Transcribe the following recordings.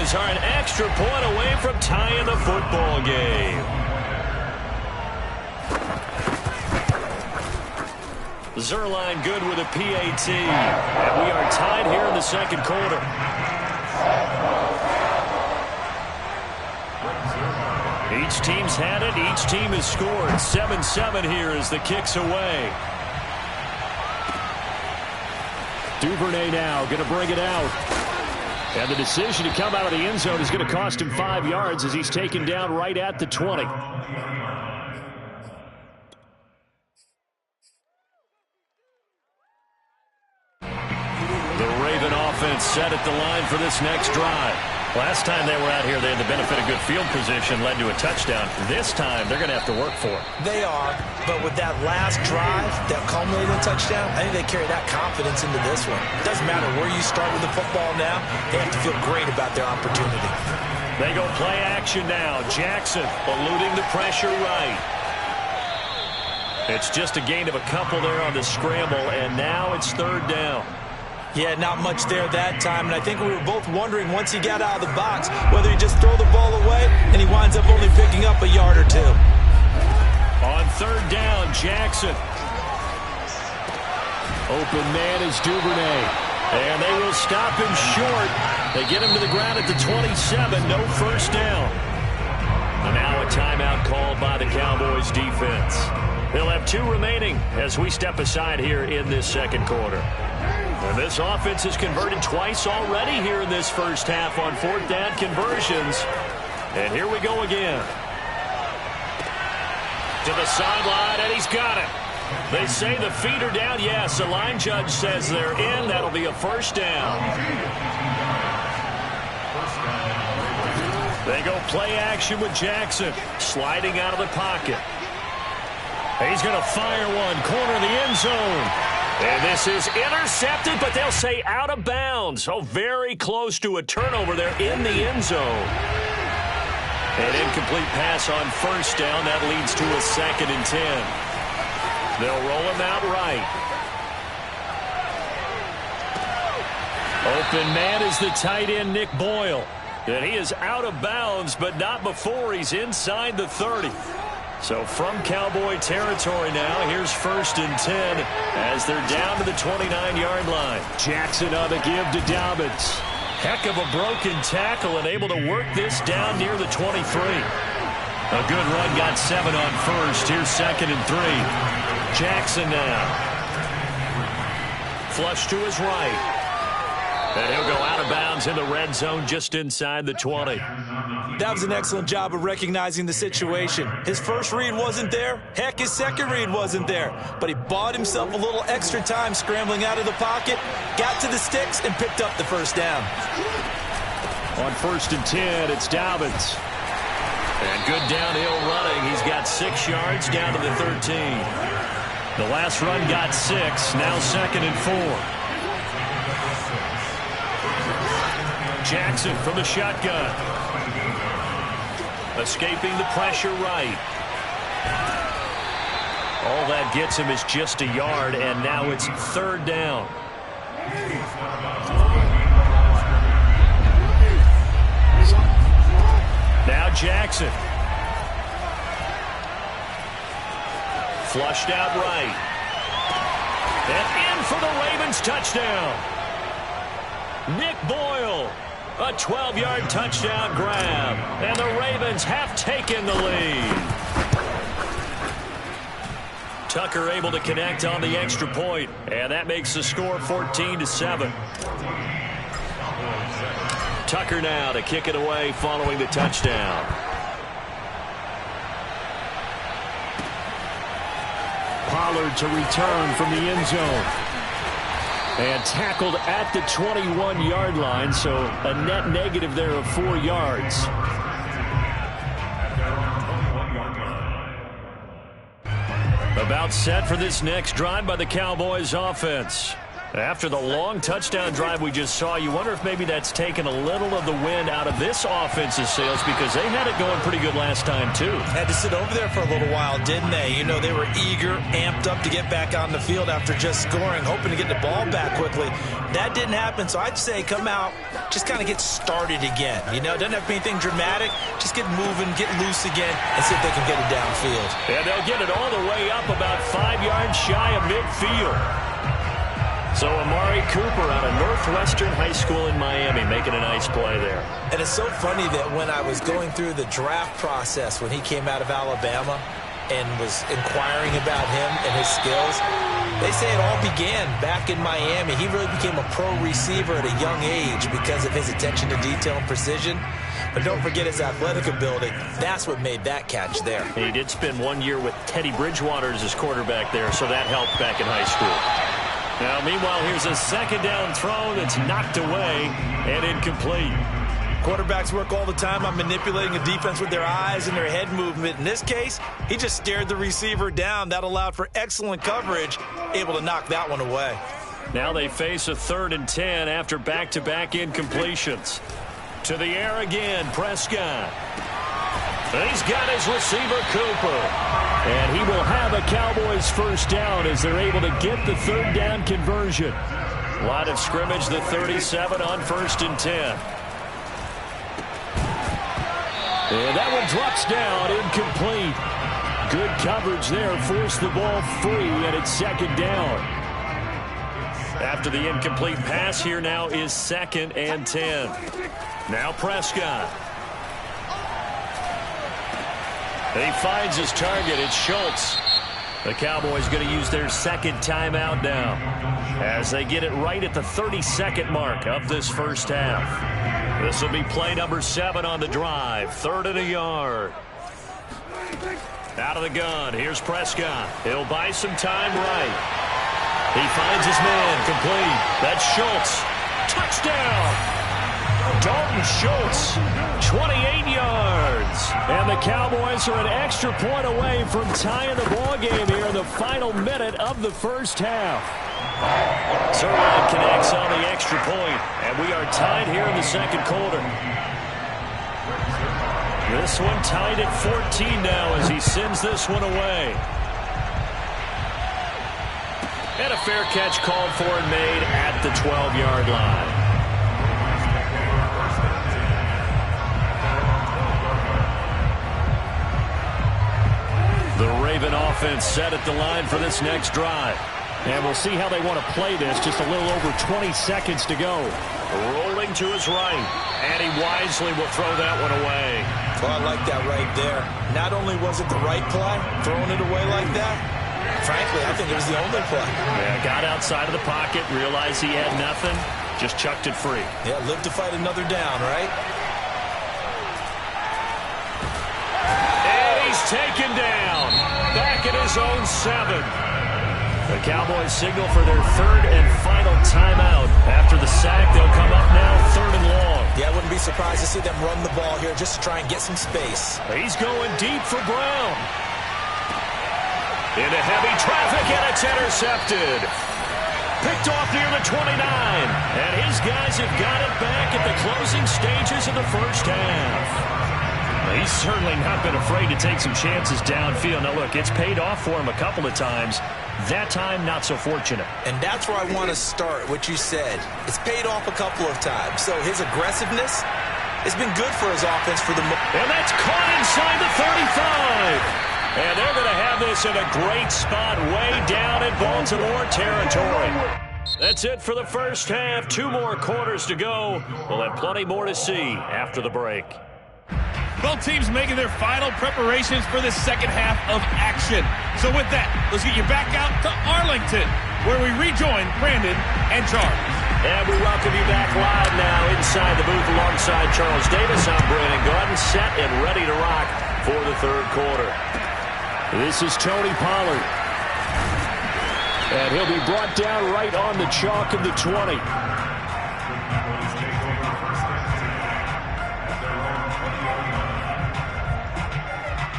Cowboys are an extra point away from tying the football game. Zerline good with a PAT. And we are tied here in the second quarter. Each team's had it. Each team has scored. 7-7 here as the kick's away. Duvernay now going to bring it out. And the decision to come out of the end zone is going to cost him 5 yards as he's taken down right at the 20. The Raven offense set at the line for this next drive. Last time they were out here, they had the benefit of good field position, led to a touchdown. This time, they're going to have to work for it. They are, but with that last drive that culminated in a touchdown, I think they carry that confidence into this one. It doesn't matter where you start with the football now. They have to feel great about their opportunity. They go play action now. Jackson eluding the pressure right. It's just a gain of a couple there on the scramble, and now it's third down. Yeah, not much there that time, and I think we were both wondering once he got out of the box whether he just throw the ball away and he winds up only picking up a yard or two. On third down, Jackson. Open man is Duvernay. And they will stop him short. They get him to the ground at the 27, no first down. And now a timeout called by the Cowboys defense. They'll have 2 remaining as we step aside here in this second quarter. And this offense has converted twice already here in this first half on fourth down conversions. And here we go again. To the sideline, and he's got it. They say the feet are down. Yes, the line judge says they're in. That'll be a first down. They go play action with Jackson. Sliding out of the pocket. He's going to fire one. Corner of the end zone. And this is intercepted, but they'll say out of bounds. So very close to a turnover there in the end zone. An incomplete pass on first down. That leads to a 2nd and 10. They'll roll him out right. Open man is the tight end, Nick Boyle. And he is out of bounds, but not before he's inside the 30. So from Cowboy territory now, here's 1st and 10 as they're down to the 29-yard line. Jackson on the give to Dobbins. Heck of a broken tackle and able to work this down near the 23. A good run, got 7 on first. Here's 2nd and 3. Jackson now. Flush to his right. And he'll go out of bounds in the red zone just inside the 20. That was an excellent job of recognizing the situation. His first read wasn't there. Heck, his second read wasn't there. But he bought himself a little extra time scrambling out of the pocket, got to the sticks, and picked up the first down. On 1st and 10, it's Dobbins. And good downhill running. He's got 6 yards down to the 13. The last run got 6. Now 2nd and 4. Jackson from the shotgun. Escaping the pressure right. All that gets him is just a yard, and now it's third down. Now Jackson. Flushed out right. And in for the Ravens touchdown. Nick Boyle. A 12-yard touchdown grab. And the Ravens have taken the lead. Tucker able to connect on the extra point. And that makes the score 14-7. Tucker now to kick it away following the touchdown. Pollard to return from the end zone. And tackled at the 21-yard line, so a net negative there of 4 yards. About set for this next drive by the Cowboys offense. After the long touchdown drive we just saw, you wonder if maybe that's taken a little of the wind out of this offense's sails, because they had it going pretty good last time, too. Had to sit over there for a little while, didn't they? You know, they were eager, amped up to get back on the field after just scoring, hoping to get the ball back quickly. That didn't happen, so I'd say come out, just kind of get started again. You know, it doesn't have to be anything dramatic. Just get moving, get loose again, and see if they can get it downfield. And they'll get it all the way up about 5 yards shy of midfield. So Amari Cooper out of Northwestern High School in Miami making a nice play there. And it's so funny that when I was going through the draft process when he came out of Alabama and was inquiring about him and his skills, they say it all began back in Miami. He really became a pro receiver at a young age because of his attention to detail and precision. But don't forget his athletic ability. That's what made that catch there. And he did spend 1 year with Teddy Bridgewater as his quarterback there, so that helped back in high school. Now, meanwhile, here's a second down throw that's knocked away and incomplete. Quarterbacks work all the time on manipulating a defense with their eyes and their head movement. In this case, he just stared the receiver down. That allowed for excellent coverage, able to knock that one away. Now they face a 3rd and 10 after back-to-back incompletions. To the air again, Prescott. He's got his receiver, Cooper. And he will have a Cowboys first down as they're able to get the 3rd down conversion. Line of scrimmage, the 37 on 1st and 10. And that one drops down, incomplete. Good coverage there, forced the ball free, and it's 2nd down. After the incomplete pass, here now is 2nd and 10. Now Prescott. He finds his target. It's Schultz. The Cowboys going to use their 2nd timeout now as they get it right at the 32nd mark of this first half. This will be play number 7 on the drive. 3rd and a yard. Out of the gun. Here's Prescott. He'll buy some time right. He finds his man. Complete. That's Schultz. Touchdown. Dalton Schultz, 28 yards. And the Cowboys are an extra point away from tying the ballgame here in the final minute of the first half. Surratt connects on the extra point, and we are tied here in the 2nd quarter. This one tied at 14 now as he sends this one away. And a fair catch called for and made at the 12-yard line. The Raven offense set at the line for this next drive. And we'll see how they want to play this. Just a little over 20 seconds to go. Rolling to his right. And he wisely will throw that one away. Well, I like that right there. Not only was it the right play, throwing it away like that, frankly, I think it was the only play. Yeah, got outside of the pocket, realized he had nothing, just chucked it free. Yeah, live to fight another down, right? Taken down, back at his own 7. The Cowboys signal for their 3rd and final timeout. After the sack, they'll come up now 3rd and long. Yeah, I wouldn't be surprised to see them run the ball here just to try and get some space. He's going deep for Brown. Into heavy traffic, and it's intercepted. Picked off near the 29. And his guys have got it back at the closing stages of the first half. He's certainly not been afraid to take some chances downfield. Now, look, it's paid off for him a couple of times. That time, not so fortunate. And that's where I want to start, what you said. It's paid off a couple of times. So his aggressiveness has been good for his offense for the moment. And that's caught inside the 35. And they're going to have this in a great spot way down in Baltimore territory. That's it for the first half. 2 more quarters to go. We'll have plenty more to see after the break. Both teams making their final preparations for the second half of action. So with that, let's get you back out to Arlington, where we rejoin Brandon and Charles. And we welcome you back live now inside the booth alongside Charles Davis. I'm Brandon Gordon, set and ready to rock for the 3rd quarter. This is Tony Pollard. And he'll be brought down right on the chalk of the 20.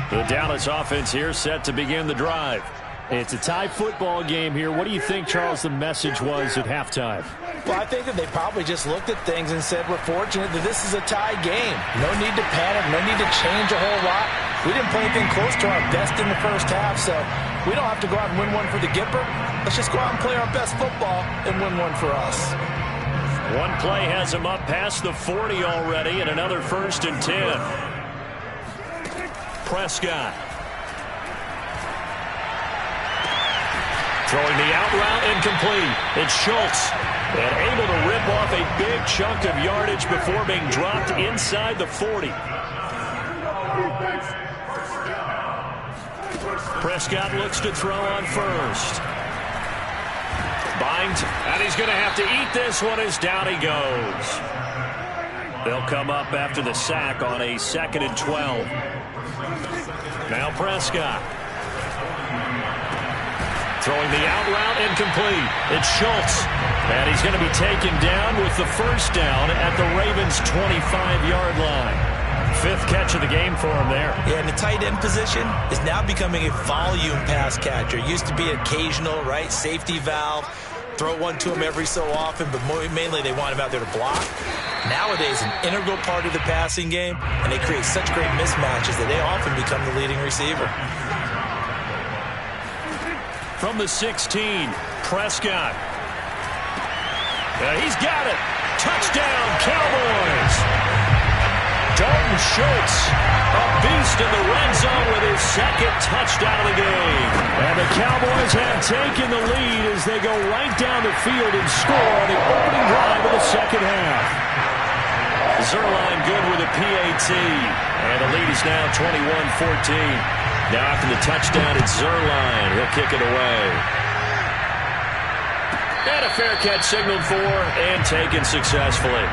The Dallas offense here set to begin the drive. It's a tie football game here. What do you think, Charles, the message was at halftime? Well, I think that they probably just looked at things and said, we're fortunate that this is a tie game. No need to panic, no need to change a whole lot. We didn't play anything close to our best in the first half, so we don't have to go out and win one for the Gipper. Let's just go out and play our best football and win one for us. One play has him up past the 40 already, and another 1st and 10. Prescott. Throwing the out route incomplete. It's Schultz. And able to rip off a big chunk of yardage before being dropped inside the 40. Prescott looks to throw on first. Binds, and he's going to have to eat this one as down he goes. They'll come up after the sack on a 2nd and 12. Now Prescott. Throwing the out route incomplete. It's Schultz. And he's going to be taken down with the 1st down at the Ravens' 25-yard line. 5th catch of the game for him there. Yeah, and the tight end position is now becoming a volume pass catcher. It used to be occasional, right? Safety valve. Throw one to him every so often, but mainly they want him out there to block. Nowadays, an integral part of the passing game, and they create such great mismatches that they often become the leading receiver. From the 16, Prescott. He's got it. Touchdown, Cowboys. Dalton Schultz, a beast in the red zone with his 2nd touchdown of the game. And the Cowboys have taken the lead as they go right down the field and score on the opening drive of the 2nd half. Zerline good with a PAT. And the lead is now 21-14. Now after the touchdown, it's Zerline. He'll kick it away. And a fair catch signaled for and taken successfully.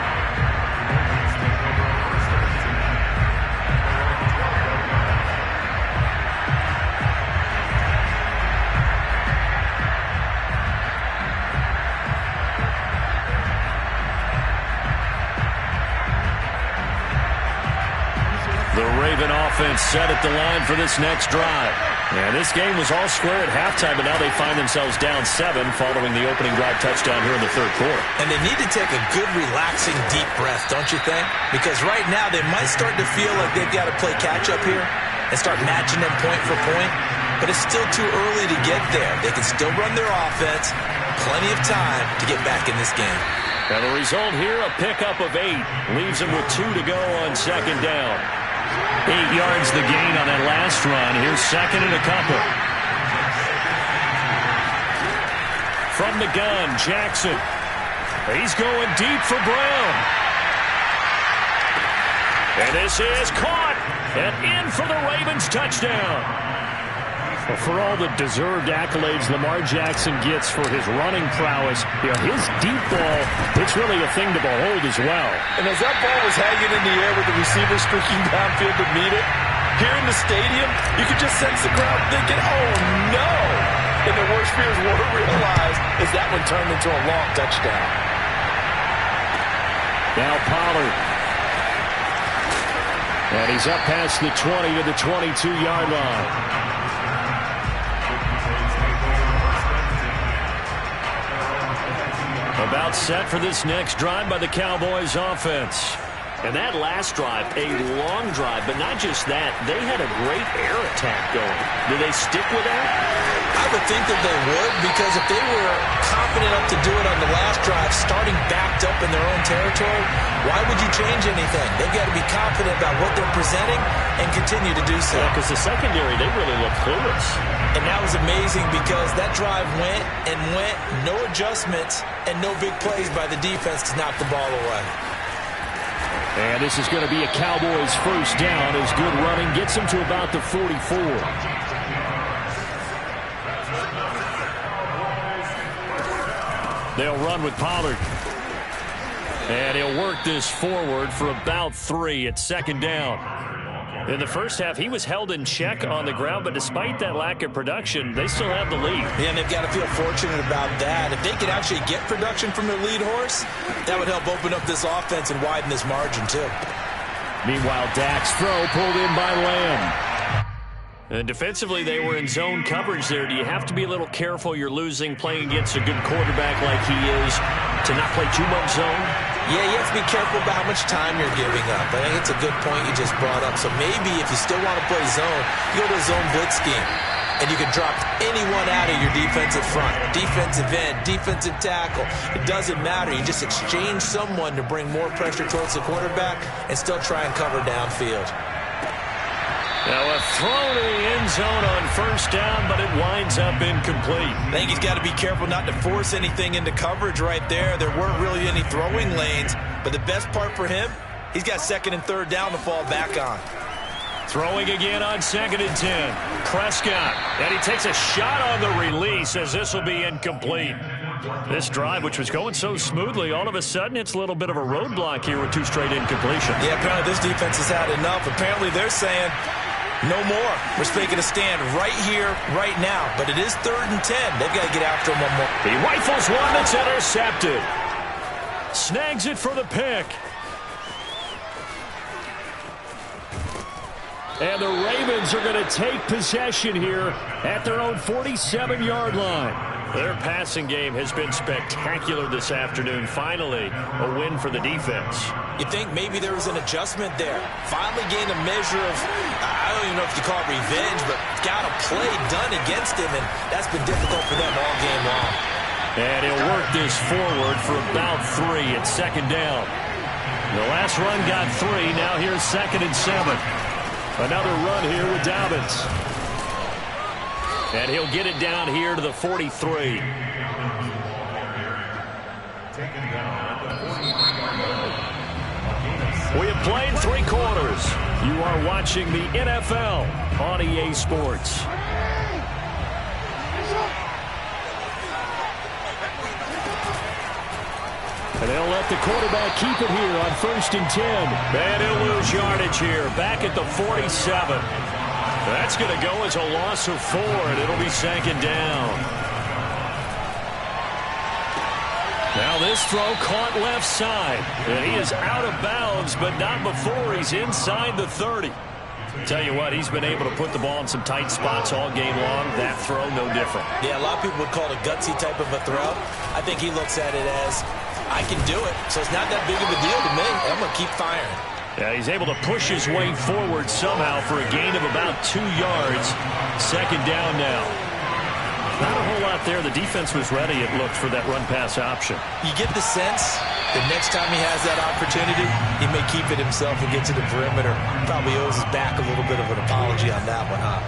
Offense set at the line for this next drive. And this game was all square at halftime, but now they find themselves down 7 following the opening drive touchdown here in the 3rd quarter. And they need to take a good, relaxing, deep breath, don't you think? Because right now they might start to feel like they've got to play catch-up here and start matching them point for point. But it's still too early to get there. They can still run their offense. Plenty of time to get back in this game. And the result here, a pickup of 8. Leaves them with 2 to go on 2nd down. 8 yards the gain on that last run. Here's 2nd and a couple. From the gun, Jackson. He's going deep for Brown. And this is caught. And in for the Ravens touchdown. Well, for all the deserved accolades Lamar Jackson gets for his running prowess, his deep ball, it's really a thing to behold as well. And as that ball was hanging in the air with the receiver streaking downfield to meet it, here in the stadium, you could just sense the crowd thinking, oh, no. And their worst fears were realized as that one turned into a long touchdown. Now Pollard. And he's up past the 20 to the 22-yard line. About set for this next drive by the Cowboys offense. And that last drive, a long drive, but not just that. They had a great air attack going. Do they stick with that? I would think that they would, because if they were confident enough to do it on the last drive, starting backed up in their own territory, why would you change anything? They've got to be confident about what they're presenting and continue to do so. Yeah, because the secondary, they really look clueless. And that was amazing because that drive went and went, no adjustments, and no big plays by the defense to knock the ball away. And this is going to be a Cowboys 1st down as good running gets them to about the 44. They'll run with Pollard. And he'll work this forward for about 3 at 2nd down. In the first half, he was held in check on the ground, but despite that lack of production, they still have the lead. Yeah, and they've got to feel fortunate about that. If they could actually get production from their lead horse, that would help open up this offense and widen this margin, too. Meanwhile, Dak's throw pulled in by Lamb. And defensively, they were in zone coverage there. Do you have to be a little careful you're losing playing against a good quarterback like he is to not play too much zone? Yeah, you have to be careful about how much time you're giving up. I think it's a good point you just brought up. So maybe if you still want to play zone, you go to a zone blitz scheme. And you can drop anyone out of your defensive front. Defensive end, defensive tackle. It doesn't matter. You just exchange someone to bring more pressure towards the quarterback and still try and cover downfield. Now a throw to the end zone on first down, but it winds up incomplete. I think he's got to be careful not to force anything into coverage right there. There weren't really any throwing lanes, but the best part for him, he's got second and third down to fall back on. Throwing again on 2nd and 10. Prescott, and he takes a shot on the release as this will be incomplete. This drive, which was going so smoothly, all of a sudden it's a little bit of a roadblock here with 2 straight incompletions. Yeah, apparently this defense has had enough. Apparently they're saying, no more. We're making a stand right here, right now. But it is 3rd and 10. They've got to get after him one more. He rifles one that's intercepted. Snags it for the pick. And the Ravens are going to take possession here at their own 47-yard line. Their passing game has been spectacular this afternoon. Finally, a win for the defense. You think maybe there was an adjustment there. Finally gained a measure of, I don't even know if you call it revenge, but got a play done against him, and that's been difficult for them all game long. And he'll work this forward for about 3 at 2nd down. The last run got 3. Now here's 2nd and 7. Another run here with Dobbins. And he'll get it down here to the 43. We have played 3 quarters. You are watching the NFL on EA Sports. And they'll let the quarterback keep it here on 1st and 10. And he'll lose yardage here, back at the 47. That's going to go as a loss of 4, and it'll be 2nd down. Now this throw caught left side. And he is out of bounds, but not before he's inside the 30. Tell you what, he's been able to put the ball in some tight spots all game long. That throw, no different. Yeah, a lot of people would call it a gutsy type of a throw. I think he looks at it as, I can do it, so it's not that big of a deal to me. I'm going to keep firing. Yeah, he's able to push his way forward somehow for a gain of about 2 yards. 2nd down now. Not a whole lot there. The defense was ready, it looked, for that run-pass option. You get the sense that next time he has that opportunity, he may keep it himself and get to the perimeter. Probably owes his back a little bit of an apology on that one, huh?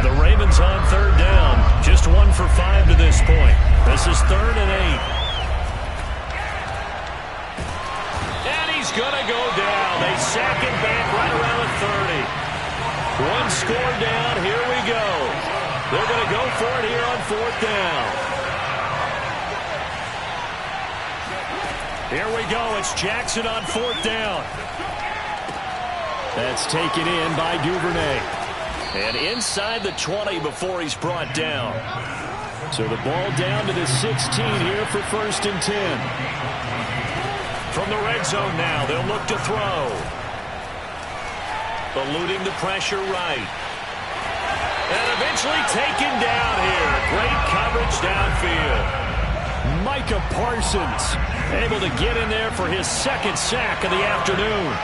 The Ravens on 3rd down. Just 1 for 5 to this point. This is 3rd and 8. He's going to go down. They sack him back right around the 30. 1 score down. Here we go. They're going to go for it here on 4th down. Here we go. It's Jackson on 4th down. That's taken in by Duvernay. And inside the 20 before he's brought down. So the ball down to the 16 here for 1st and 10. From the red zone now, they'll look to throw. Eluding the pressure right. And eventually taken down here. Great coverage downfield. Micah Parsons able to get in there for his 2nd sack of the afternoon.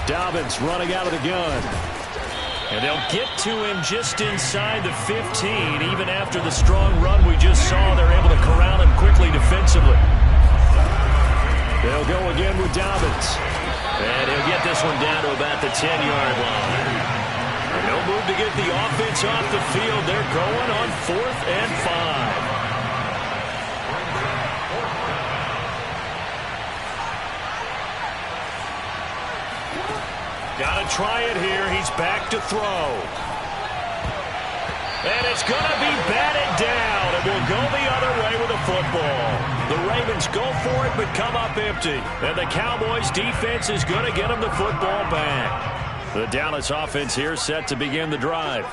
Dobbins running out of the gun. And they'll get to him just inside the 15. Even after the strong run we just saw, they're able to corral him quickly defensively. They'll go again with Dobbins. And he'll get this one down to about the 10-yard line. And no move to get the offense off the field. They're going on 4th and 5. Got to try it here. He's back to throw. And it's going to be batted down. It will go the other way with the football. The Ravens go for it but come up empty. And the Cowboys defense is going to get them the football back. The Dallas offense here set to begin the drive.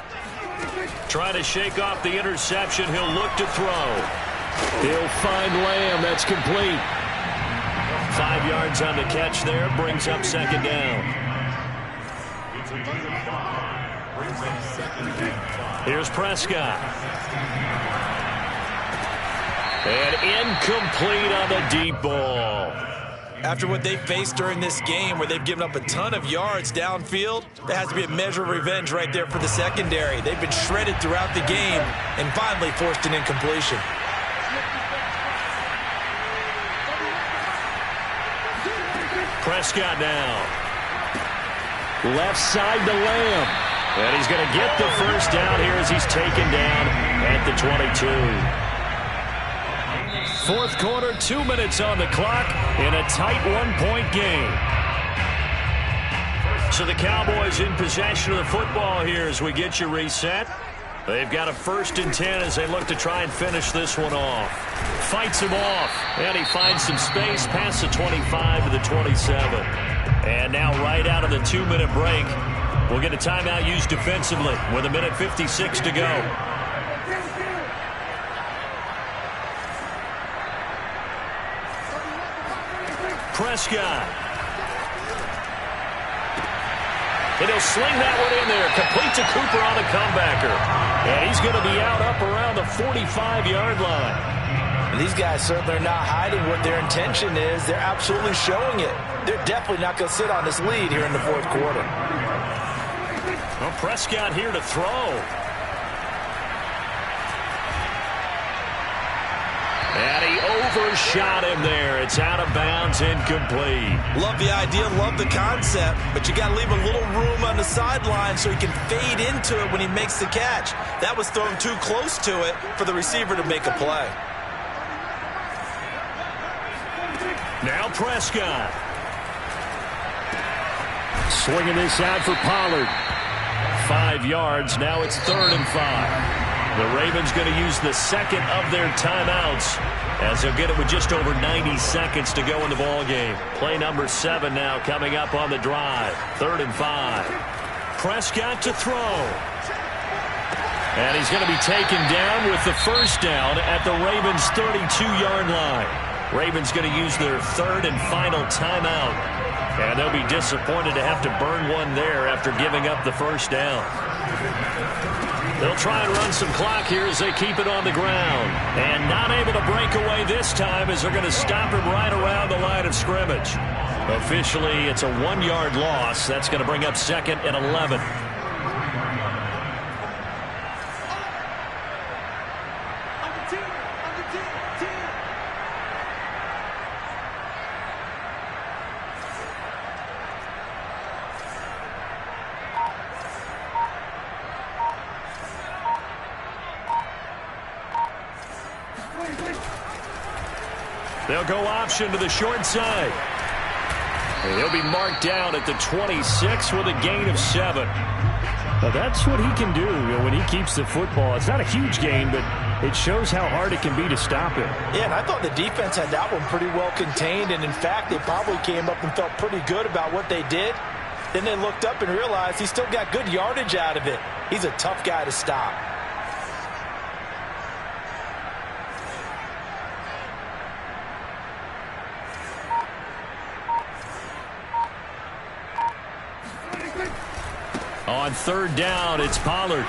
Trying to shake off the interception. He'll look to throw. He'll find Lamb. That's complete. 5 yards on the catch there. Brings up 2nd down. Here's Prescott. And incomplete on the deep ball. After what they faced during this game where they've given up a ton of yards downfield, there has to be a measure of revenge right there for the secondary. They've been shredded throughout the game and finally forced an incompletion. Prescott now. Left side to Lamb. And he's going to get the first down here as he's taken down at the 22. Fourth quarter, 2 minutes on the clock in a tight one-point game. So the Cowboys in possession of the football here as we get you reset. They've got a 1st and 10 as they look to try and finish this one off. Fights him off, and he finds some space past the 25 to the 27. And now right out of the 2-minute break, we'll get a timeout used defensively with 1:56 to go. Prescott. And he'll sling that one in there. Complete to Cooper on the comebacker. And he's going to be out up around the 45-yard line. And these guys certainly are not hiding what their intention is. They're absolutely showing it. They're definitely not going to sit on this lead here in the fourth quarter. Well, Prescott here to throw. And he overshot him there. It's out of bounds, incomplete. Love the idea, love the concept, but you got to leave a little room on the sideline so he can fade into it when he makes the catch. That was thrown too close to it for the receiver to make a play. Now Prescott. Swinging this out for Pollard. 5 yards. Now it's 3rd and 5. The Ravens going to use the second of their timeouts as they'll get it with just over 90 seconds to go in the ball game. Play number 7 now coming up on the drive. 3rd and 5. Prescott to throw. And he's going to be taken down with the first down at the Ravens' 32-yard line. Ravens going to use their 3rd and final timeout. And they'll be disappointed to have to burn one there after giving up the first down. They'll try and run some clock here as they keep it on the ground. And not able to break away this time as they're going to stop him right around the line of scrimmage. Officially, it's a 1-yard loss. That's going to bring up 2nd and 11. They'll go option to the short side. And he'll be marked down at the 26 with a gain of 7. Well, that's what he can do when he keeps the football. It's not a huge gain, but it shows how hard it can be to stop him. Yeah, and I thought the defense had that one pretty well contained, and in fact, they probably came up and felt pretty good about what they did. Then they looked up and realized he still got good yardage out of it. He's a tough guy to stop. On 3rd down, it's Pollard.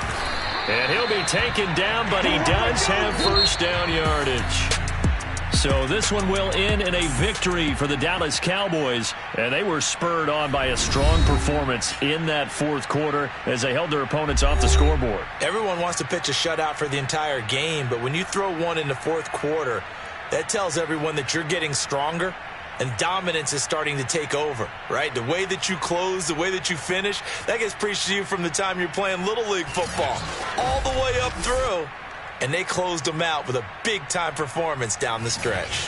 And he'll be taken down, but he does have first down yardage. So this one will end in a victory for the Dallas Cowboys. And they were spurred on by a strong performance in that fourth quarter as they held their opponents off the scoreboard. Everyone wants to pitch a shutout for the entire game, but when you throw one in the fourth quarter, that tells everyone that you're getting stronger. And dominance is starting to take over, right? The way that you close, the way that you finish, that gets preached to you from the time you're playing Little League football all the way up through. And they closed them out with a big-time performance down the stretch.